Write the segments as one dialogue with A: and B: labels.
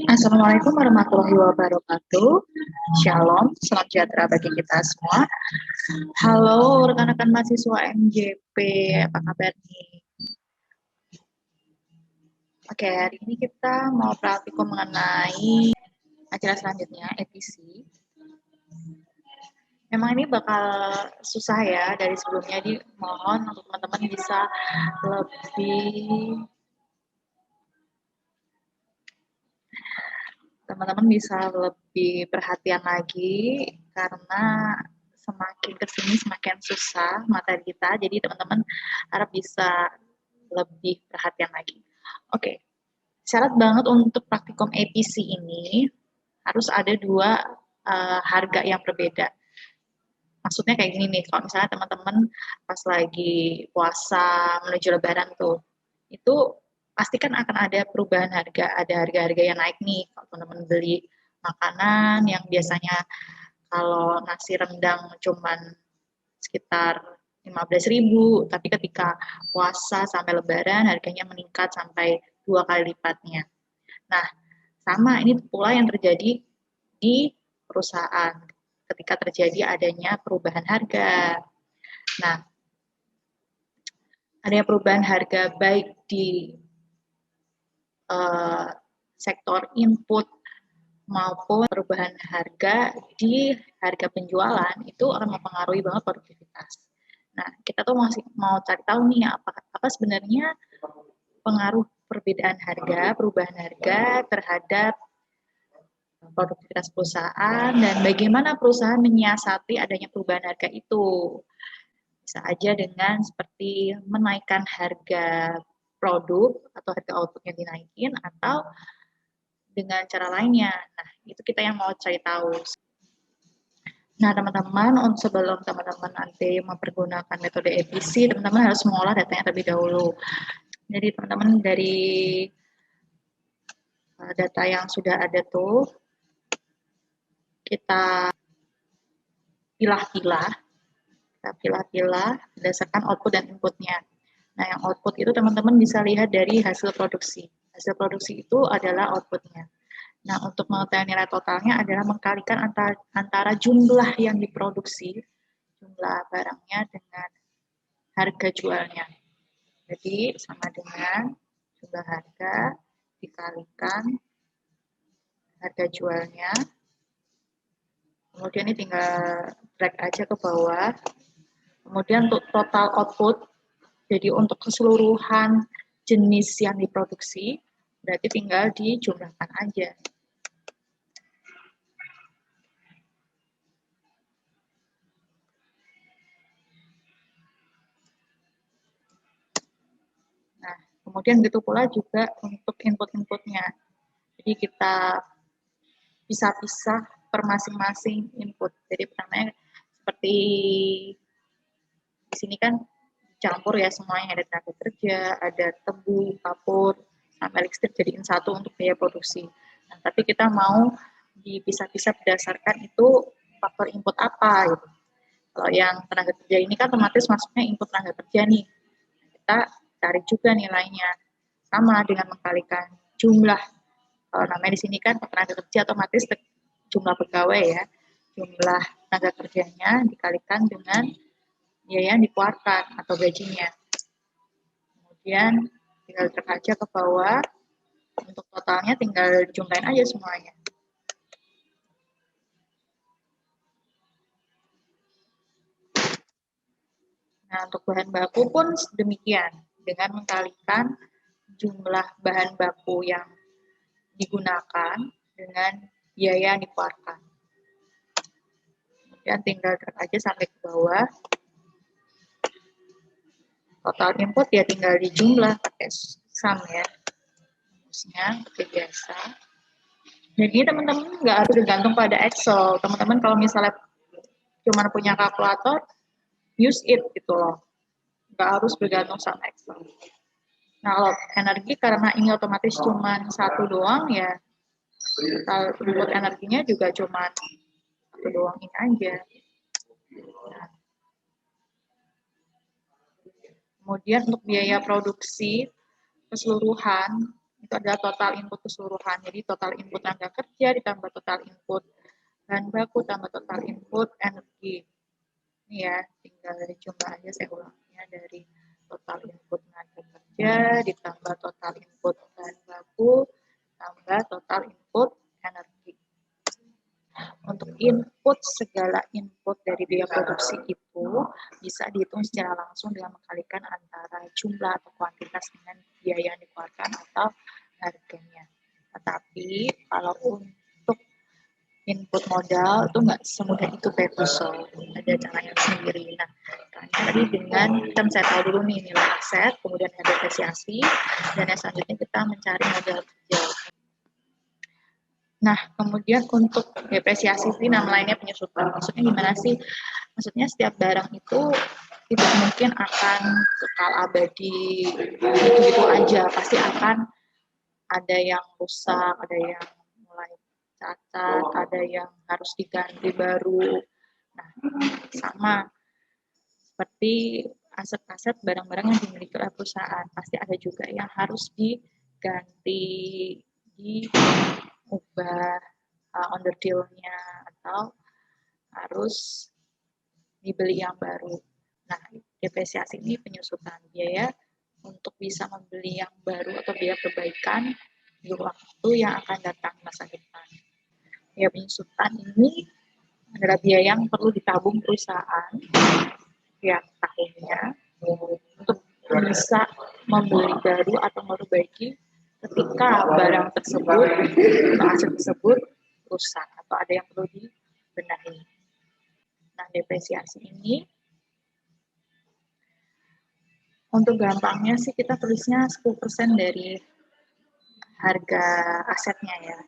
A: Assalamualaikum warahmatullahi wabarakatuh. Shalom, salam sejahtera bagi kita semua. Halo rekan-rekan mahasiswa MJP, apa kabar nih? Oke, hari ini kita mau praktikum mengenai acara selanjutnya, EPC. Memang ini bakal susah ya dari sebelumnya, jadi mohon untuk teman-teman bisa lebih perhatian lagi karena semakin kesini semakin susah materi kita, jadi teman-teman harap bisa lebih perhatian lagi. Oke, syarat banget untuk praktikum APC ini harus ada dua harga yang berbeda. Maksudnya kayak gini nih, kalau misalnya teman-teman pas lagi puasa menuju lebaran tuh, itu pasti kan akan ada perubahan harga, ada harga-harga yang naik nih. Kalau teman-teman beli makanan yang biasanya kalau nasi rendang cuman sekitar 15.000, tapi ketika puasa sampai lebaran harganya meningkat sampai 2 kali lipatnya. Nah, sama ini pula yang terjadi di perusahaan ketika terjadi adanya perubahan harga. Nah, adanya perubahan harga baik di sektor input maupun perubahan harga di harga penjualan itu akan mempengaruhi banget produktivitas. Nah, kita tuh masih mau cari tahu nih apa sebenarnya pengaruh perbedaan harga, perubahan harga terhadap produktivitas perusahaan dan bagaimana perusahaan menyiasati adanya perubahan harga itu. Bisa aja dengan seperti menaikkan harga produk atau harga outputnya dinaikin atau dengan cara lainnya. Nah, itu kita yang mau cari tahu. Nah, teman-teman, sebelum teman-teman nanti mempergunakan metode EPC, teman-teman harus mengolah datanya terlebih dahulu. Jadi, teman-teman dari data yang sudah ada tuh, kita pilah-pilah berdasarkan output dan inputnya. Nah, yang output itu teman-teman bisa lihat dari hasil produksi. Hasil produksi itu adalah outputnya. Nah, untuk mengetahui nilai totalnya adalah mengkalikan antara jumlah yang diproduksi, jumlah barangnya dengan harga jualnya. Jadi, sama dengan jumlah harga dikalikan harga jualnya. Kemudian ini tinggal drag aja ke bawah. Kemudian untuk total output, jadi untuk keseluruhan jenis yang diproduksi, berarti tinggal dijumlahkan aja. Nah, kemudian gitu pula juga untuk input-inputnya. Jadi kita bisa pisah per masing-masing input. Jadi pertamanya seperti di sini kan campur ya semuanya, ada tenaga kerja, ada tebu, kapur, sama listrik jadiin satu untuk biaya produksi. Nah, tapi kita mau dipisah-pisah berdasarkan itu faktor input apa gitu. Kalau yang tenaga kerja ini kan otomatis masuknya input tenaga kerja nih. Kita cari juga nilainya. Sama dengan mengkalikan jumlah. Kalau namanya di sini kan tenaga kerja otomatis jumlah pegawai ya. Jumlah tenaga kerjanya dikalikan dengan biaya yang dikeluarkan atau gajinya. Kemudian tinggal drag aja ke bawah. Untuk totalnya tinggal jumlahin aja semuanya. Nah, untuk bahan baku pun demikian. Dengan mengkalikan jumlah bahan baku yang digunakan dengan biaya yang dikeluarkan. Kemudian tinggal drag aja sampai ke bawah. Total input ya tinggal dijumlah pakai sum ya. Rumusnya seperti biasa. Dan ini teman-teman nggak harus bergantung pada Excel. Teman-teman kalau misalnya cuma punya kalkulator, use it gitu loh. Nggak harus bergantung sama Excel. Nah, kalau energi karena ini otomatis cuma satu doang ya, kalau input energinya juga cuma satu doang ini aja. Nah, kemudian untuk biaya produksi keseluruhan itu itu adalah total input keseluruhan. Jadi total input tenaga kerja ditambah total input bahan baku tambah total input energi. Ini ya, tinggal dari jumlah aja saya ulangnya dari total input tenaga kerja ditambah total input bahan baku tambah total input energi. Untuk input, segala input dari biaya produksi itu bisa dihitung secara langsung dengan menggalikan antara jumlah atau kuantitas dengan biaya yang dikeluarkan atau harganya. Tetapi kalau untuk input modal itu nggak semudah itu Petuso, ada caranya sendiri. Nah, tadi dengan saya tahu dulu nih nilai aset, kemudian ada depresiasi, dan yang selanjutnya kita mencari modal kerja. Nah, kemudian untuk depresiasi ini nama lainnya penyusutan. Maksudnya gimana sih? Maksudnya setiap barang itu tidak mungkin akan kekal abadi gitu aja. Pasti akan ada yang rusak, ada yang mulai cacat, ada yang harus diganti baru. Nah, sama seperti aset-aset barang-barang yang dimiliki oleh perusahaan. Pasti ada juga yang harus diganti, diubah under deal-nya atau harus dibeli yang baru. Nah, depresiasi ini penyusutan biaya untuk bisa membeli yang baru atau biaya perbaikan di waktu yang akan datang masa depan. Biaya penyusutan ini adalah biaya yang perlu ditabung perusahaan tiap tahunnya untuk bisa membeli baru atau memperbaiki ketika barang tersebut atau aset tersebut rusak atau ada yang perlu dibenahi. Nah, depresiasi ini untuk gampangnya sih kita tulisnya 10% dari harga asetnya ya.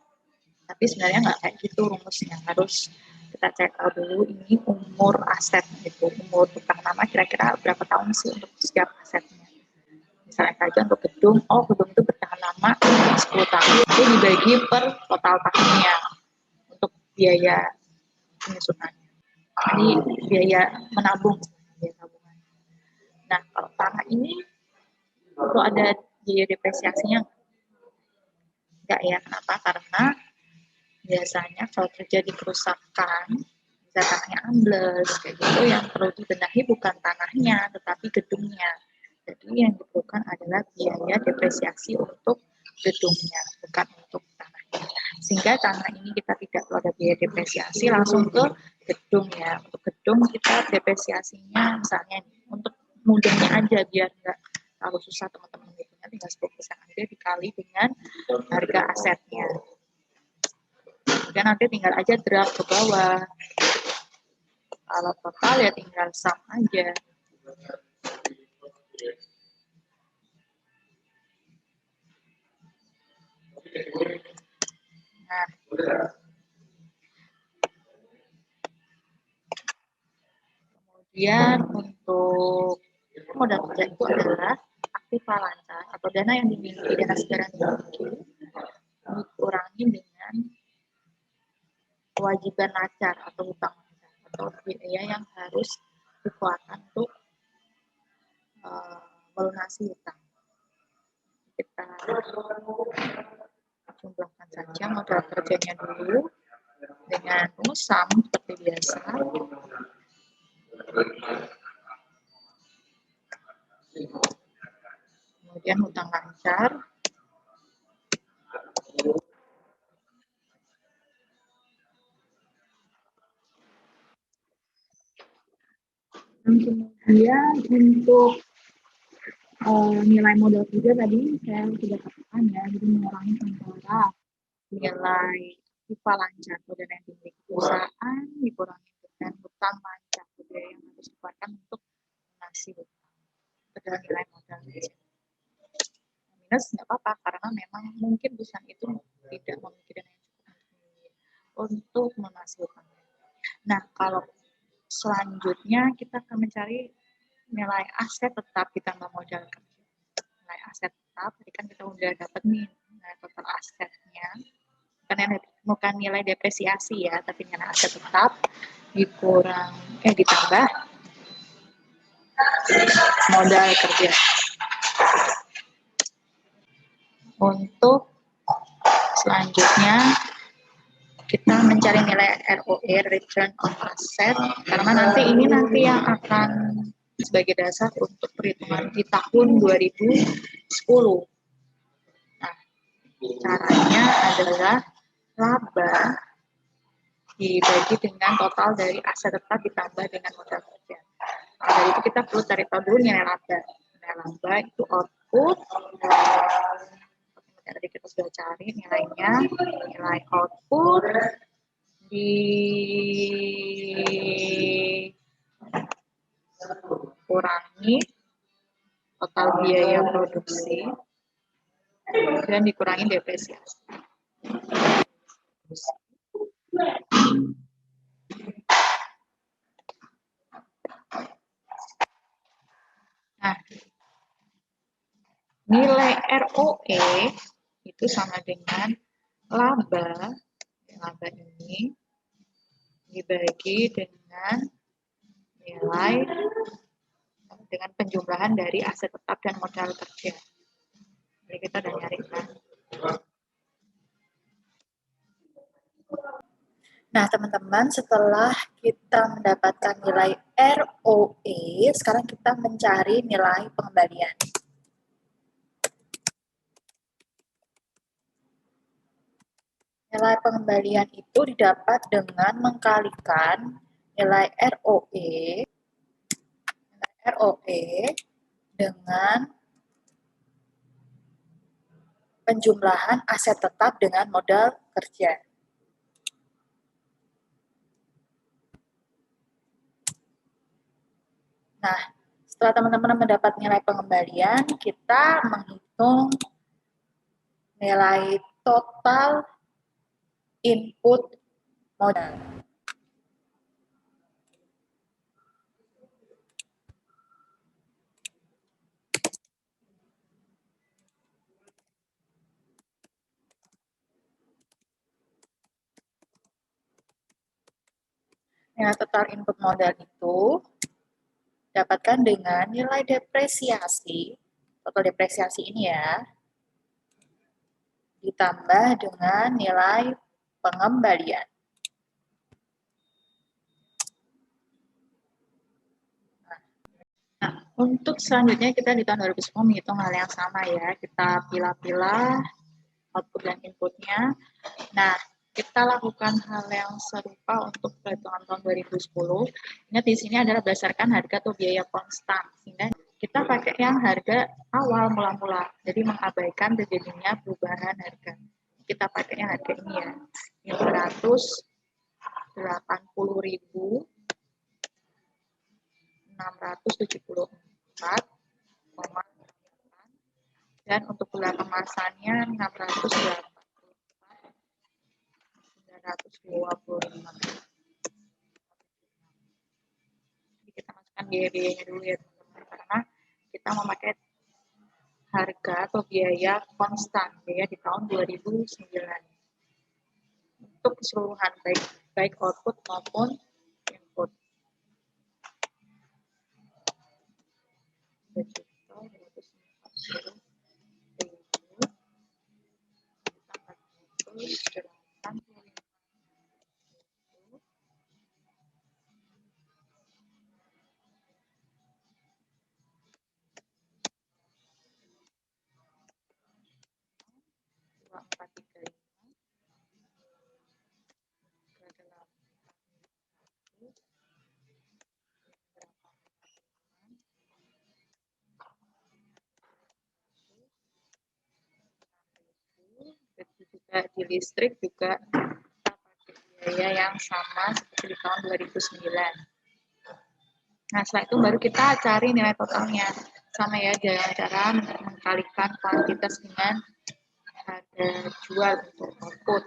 A: Tapi sebenarnya nggak kayak gitu rumusnya. Harus kita cek dulu ini umur aset gitu. Umur utang nama kira-kira berapa tahun sih untuk setiap asetnya. Misalnya saja untuk gedung, gedung itu bertahan lama 10 tahun. Itu dibagi per total tahunnya untuk biaya penyusunannya. Jadi biaya menabung. Biaya tabungan. Nah, kalau tanah ini perlu ada biaya depresiasinya. Enggak ya, kenapa? Karena biasanya kalau terjadi kerusakan, bisa tanahnya ambles, kayak gitu, yang perlu dibenahi bukan tanahnya, tetapi gedungnya. Jadi yang diperlukan adalah biaya depresiasi untuk gedungnya, bukan untuk tanahnya. Sehingga tanah ini kita tidak perlu ada biaya depresiasi, langsung ke gedung ya. Untuk gedung kita depresiasinya misalnya untuk mudahnya aja biar nggak terlalu susah teman-teman hitungnya, tinggal 10% aja dikali dengan harga asetnya. Dan nanti tinggal aja drag ke bawah. Kalau total ya tinggal sum aja. Nah, kemudian untuk modal kerja itu adalah aktiva lancar atau dana yang dimiliki, dana segaran dimiliki dikurangi dengan kewajiban lancar atau hutang lancar atau biaya yang harus dikeluarkan untuk melunasi hutang. Kita jumlahkan saja modal kerjanya dulu dengan rumus sum seperti biasa. Kemudian hutang lancar. Dan kemudian untuk nilai modal kerja tadi saya sudah katakan ya, jadi mengurangi antara nilai aktiva lancar atau dana yang dimiliki perusahaan dikurangi dengan hutang lancar atau biaya yang harus dikeluarkan untuk melunasi hutang. Adalah nilai modal kerja. Minus nggak apa-apa karena memang mungkin perusahaan itu tidak memiliki dana yang cukup untuk melunasi hutang. Nah, kalau selanjutnya kita akan mencari nilai aset tetap ditambah modal kerja. Nilai aset tetap, tadi kan kita udah dapat nih nilai total asetnya. Bukan nilai depresiasi ya, tapi nilai aset tetap ditambah modal kerja. Untuk selanjutnya kita mencari nilai ROE, return on asset, karena nanti yang akan sebagai dasar untuk perhitungan di tahun 2010. Nah, caranya adalah laba dibagi dengan total dari aset tetap ditambah dengan modal kerja. Nah, dari itu kita perlu cari tahu dulu nilai laba. Nilai laba itu output. Tadi kita sudah cari nilainya, nilai output dikurangi total biaya produksi dan dikurangi depresiasi. Nah, nilai ROE itu sama dengan laba ini dibagi dengan nilai dengan penjumlahan dari aset tetap dan modal kerja. Jadi kita udah nyari kan. Nah, teman-teman, setelah kita mendapatkan nilai ROE, sekarang kita mencari nilai pengembalian. Nilai pengembalian itu didapat dengan mengkalikan nilai ROE dengan penjumlahan aset tetap dengan modal kerja. Nah, setelah teman-teman mendapat nilai pengembalian, kita menghitung nilai total input modal. Nilai total input modal itu dapatkan dengan nilai depresiasi, total depresiasi ini ya, ditambah dengan nilai pengembalian. Nah, untuk selanjutnya kita di tahun 2010 menghitung hal yang sama ya. Kita pilah-pilah output dan inputnya. Nah, kita lakukan hal yang serupa untuk perhitungan tahun 2010. Ingat di sini adalah berdasarkan harga atau biaya konstan. Sehingga kita pakai yang harga awal mula-mula. Jadi mengabaikan terjadinya perubahan harga. Kita pakai yang harga ini ya. 580.674,8 dan untuk gula kemasannya 684.925. Jadi kita masukkan biaya-biayanya dulu ya teman-teman, karena kita memakai harga atau biaya konstan ya di tahun 2009 untuk keseluruhan baik output maupun input. Juga di listrik juga kita pakai biaya yang sama seperti di tahun 2009. Nah, setelah itu baru kita cari nilai totalnya. Sama ya, dengan cara mengkalikan kuantitas dengan harga jual untuk output.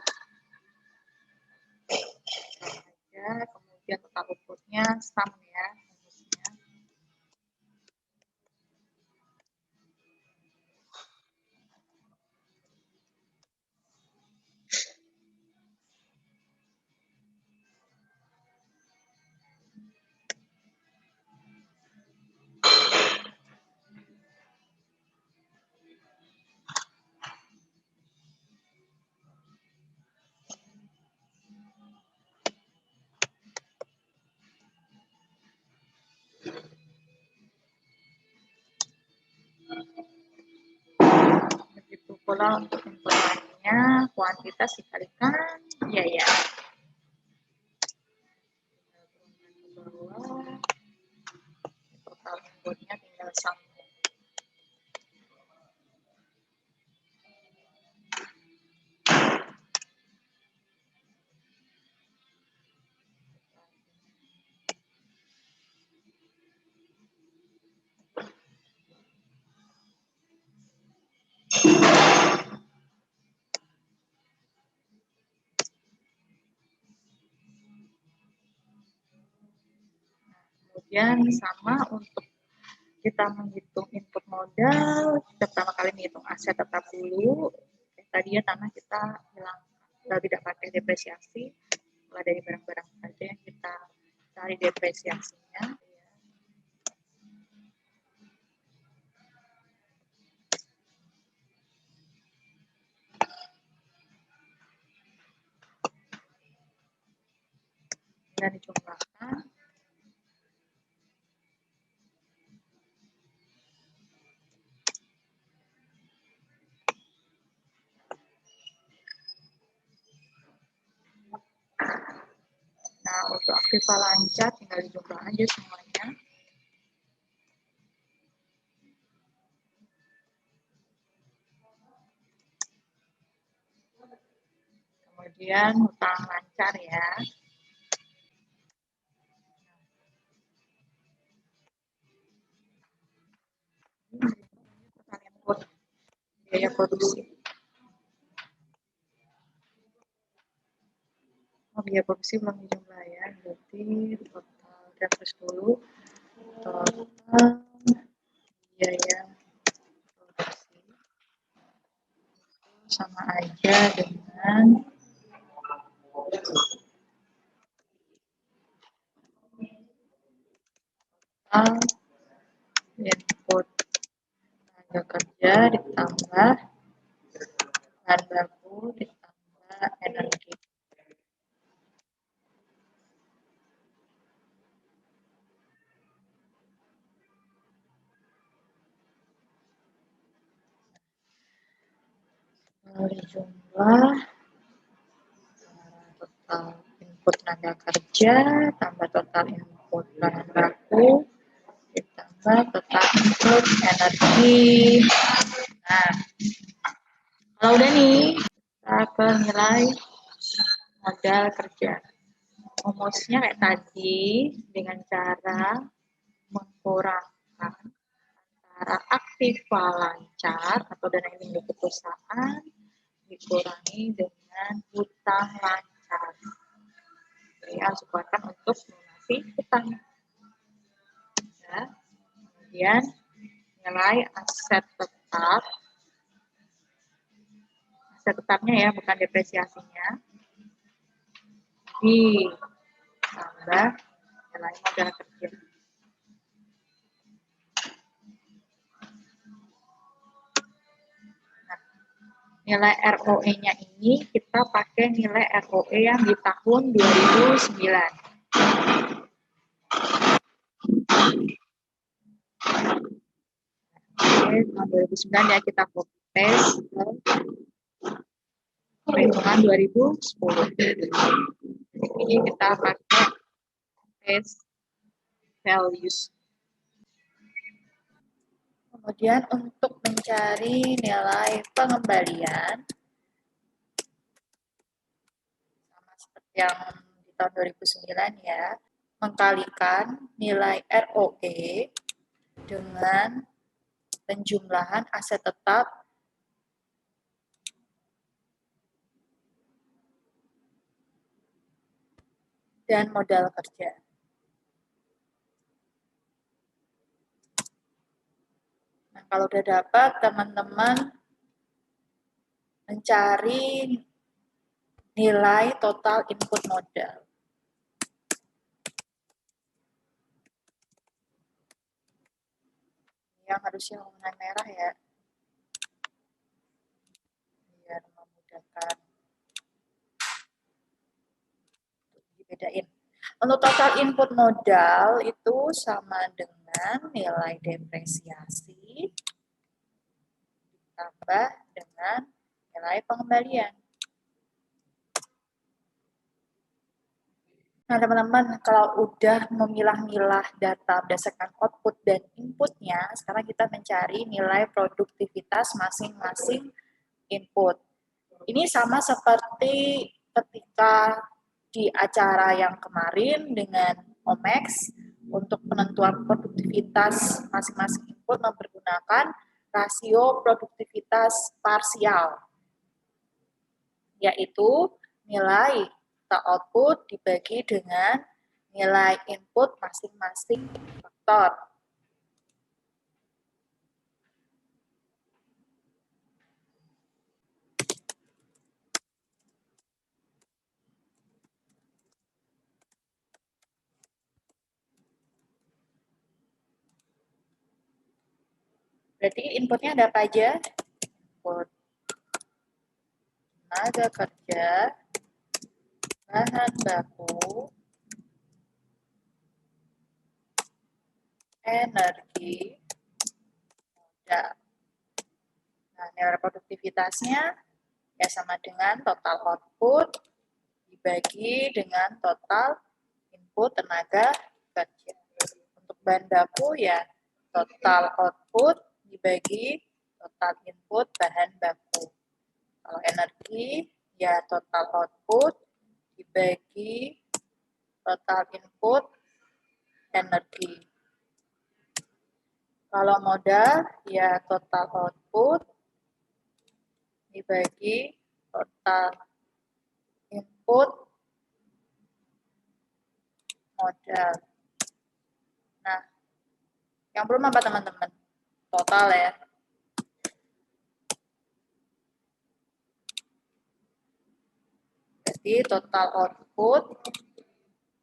A: Kemudian total outputnya sama ya. formula untuk input lainnya, kuantitas dikalikan, ya. Bawah, total inputnya tinggal sambung. Kemudian sama untuk kita menghitung input modal, kita pertama kali menghitung aset tetap dulu. Tadi ya tanah kita bilang tidak pakai depresiasi, mulai dari barang-barang saja yang kita cari depresiasinya. Dan dijumlahkan. Nah, untuk aktiva lancar tinggal dijumlah aja semuanya. Kemudian hutang lancar ya. Biaya produksi. Biaya produksi belum dijumlah ya, berarti total terus dulu total biaya produksi sama aja dengan total input tenaga kerja ditambah bahan baku ditambah energi. Dari jumlah total input tenaga kerja tambah total input bahan baku ditambah total input energi. Nah, kalau udah nih, kita ke nilai modal kerja. Rumusnya kayak tadi, dengan cara mengkurangkan antara aktiva lancar atau dana yang dimiliki perusahaan dikurangi dengan hutang lancar. Jadi harus dikeluarkan untuk melunasi hutang. Ya. Kemudian nilai aset tetapnya ya, bukan depresiasinya, ditambah nilai modal kerja. Nah, nilai ROE-nya ini kita pakai nilai ROE yang di tahun 2009. Oke, tahun 2009 ya kita copy paste ke perhitungan 2010. Ini kita pakai paste values. Kemudian untuk mencari nilai pengembalian, sama seperti yang di tahun 2009 ya, mengkalikan nilai ROE dengan penjumlahan aset tetap dan modal kerja. Nah, kalau udah dapat, teman-teman mencari nilai total input modal. Yang harusnya warna merah ya, biar memudahkan dibedain. Untuk total input modal itu sama dengan nilai depresiasi ditambah dengan nilai pengembalian. Nah, teman-teman, kalau udah memilah-milah data berdasarkan output dan inputnya, sekarang kita mencari nilai produktivitas masing-masing input. Ini sama seperti ketika di acara yang kemarin dengan OMEX, untuk penentuan produktivitas masing-masing input mempergunakan rasio produktivitas parsial, yaitu nilai output dibagi dengan nilai input masing-masing faktor. Berarti inputnya ada apa aja? Input tenaga kerja, bahan baku, energi, modal. Nah, nilai produktivitasnya ya sama dengan total output dibagi dengan total input tenaga kerja. Untuk bahan baku ya total output dibagi total input bahan baku. Kalau energi ya total output dibagi total input energi. Kalau modal ya total output dibagi total input modal. Nah, yang belum apa teman-teman? Total ya. Jadi total output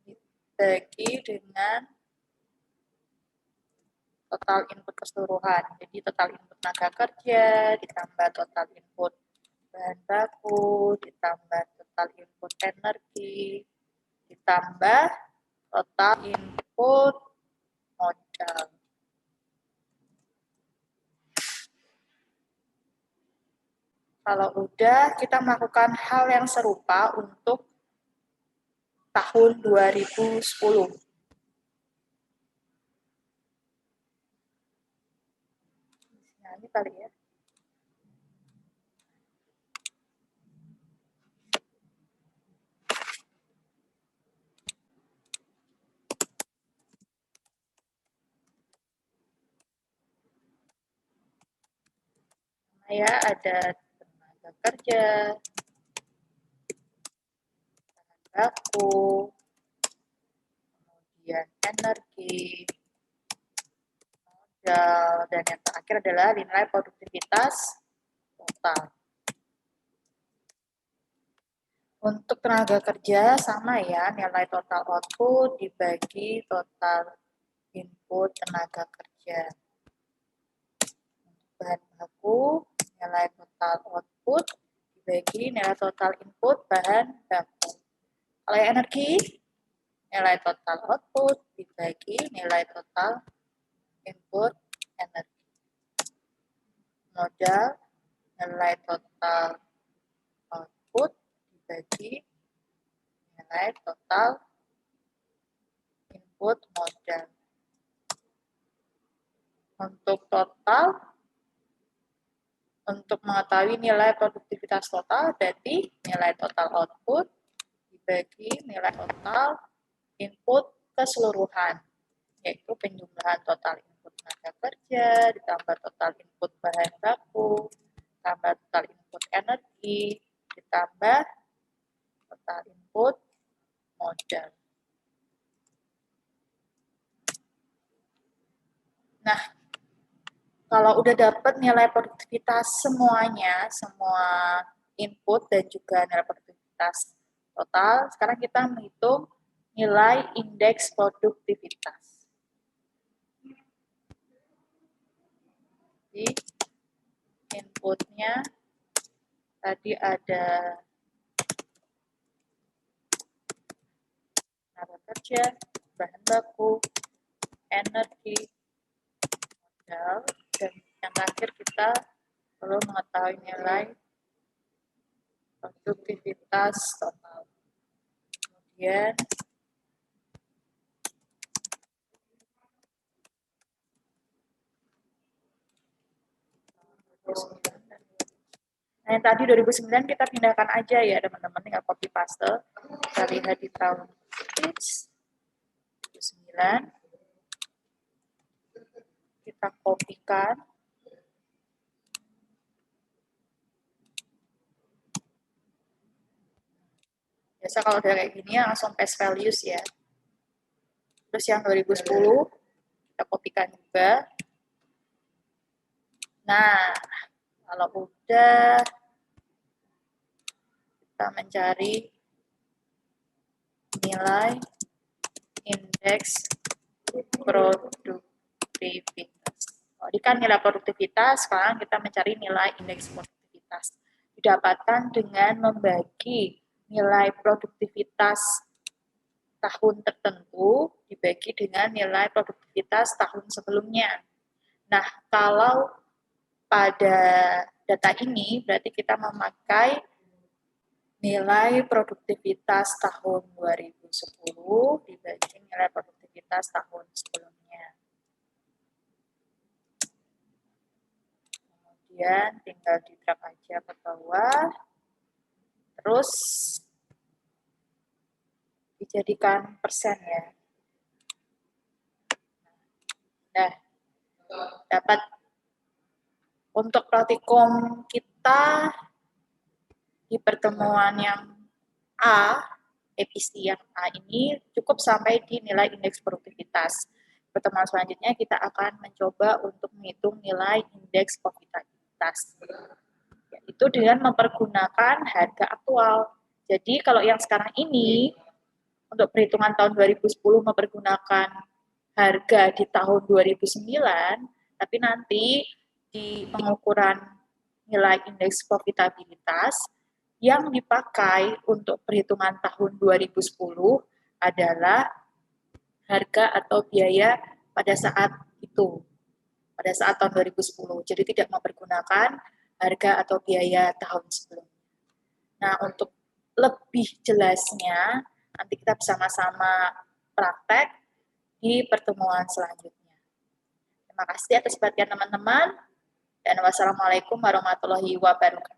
A: dibagi dengan total input keseluruhan. Jadi total input tenaga kerja ditambah total input bahan baku, ditambah total input energi, ditambah total input modal. Kalau udah, kita melakukan hal yang serupa untuk tahun 2010. Nah, ini kali ya. Ya, ada tenaga kerja, bahan baku, kemudian energi, modal, dan yang terakhir adalah nilai produktivitas total. Untuk tenaga kerja sama ya, nilai total output dibagi total input tenaga kerja. Untuk bahan baku, nilai total output dibagi nilai total input bahan baku. Kalau energi, nilai total output dibagi nilai total input energi. Modal, nilai total output dibagi nilai total input modal. Untuk total, untuk mengetahui nilai produktivitas total, berarti nilai total output dibagi nilai total input keseluruhan, yaitu penjumlahan total input tenaga kerja, ditambah total input bahan baku, ditambah total input energi, ditambah total input modal. Nah, kalau udah dapat nilai produktivitas semuanya, semua input dan juga nilai produktivitas total, sekarang kita menghitung nilai indeks produktivitas. Jadi, inputnya tadi ada tenaga kerja, bahan baku, energi, modal, dan yang terakhir kita perlu mengetahui nilai produktivitas total. Kemudian nah, yang tadi 2009 kita pindahkan aja ya teman-teman, tinggal copy paste. Kita lihat di tahun 2009. Kita kopikan. Biasa kalau udah kayak gini ya langsung paste values ya. Terus yang 2010 kita kopikan juga. Nah, kalau udah kita mencari nilai indeks produktivitas. Ini kan nilai produktivitas, sekarang kita mencari nilai indeks produktivitas. Didapatkan dengan membagi nilai produktivitas tahun tertentu dibagi dengan nilai produktivitas tahun sebelumnya. Nah, kalau pada data ini berarti kita memakai nilai produktivitas tahun 2010 dibanding nilai produktivitas tahun sebelumnya. Kemudian tinggal di drag aja ke bawah. Terus dijadikan persen ya. Nah, dapat untuk praktikum kita di pertemuan yang A, EPC yang A ini cukup sampai di nilai indeks produktivitas. Pertemuan selanjutnya kita akan mencoba untuk menghitung nilai indeks profitabilitas. Itu dengan mempergunakan harga aktual. Jadi kalau yang sekarang ini untuk perhitungan tahun 2010 mempergunakan harga di tahun 2009, tapi nanti di pengukuran nilai indeks profitabilitas yang dipakai untuk perhitungan tahun 2010 adalah harga atau biaya pada saat itu, pada saat tahun 2010. Jadi tidak mempergunakan harga atau biaya tahun sebelumnya. Nah, untuk lebih jelasnya, nanti kita bersama-sama praktek di pertemuan selanjutnya. Terima kasih atas perhatian teman-teman, dan wassalamualaikum warahmatullahi wabarakatuh.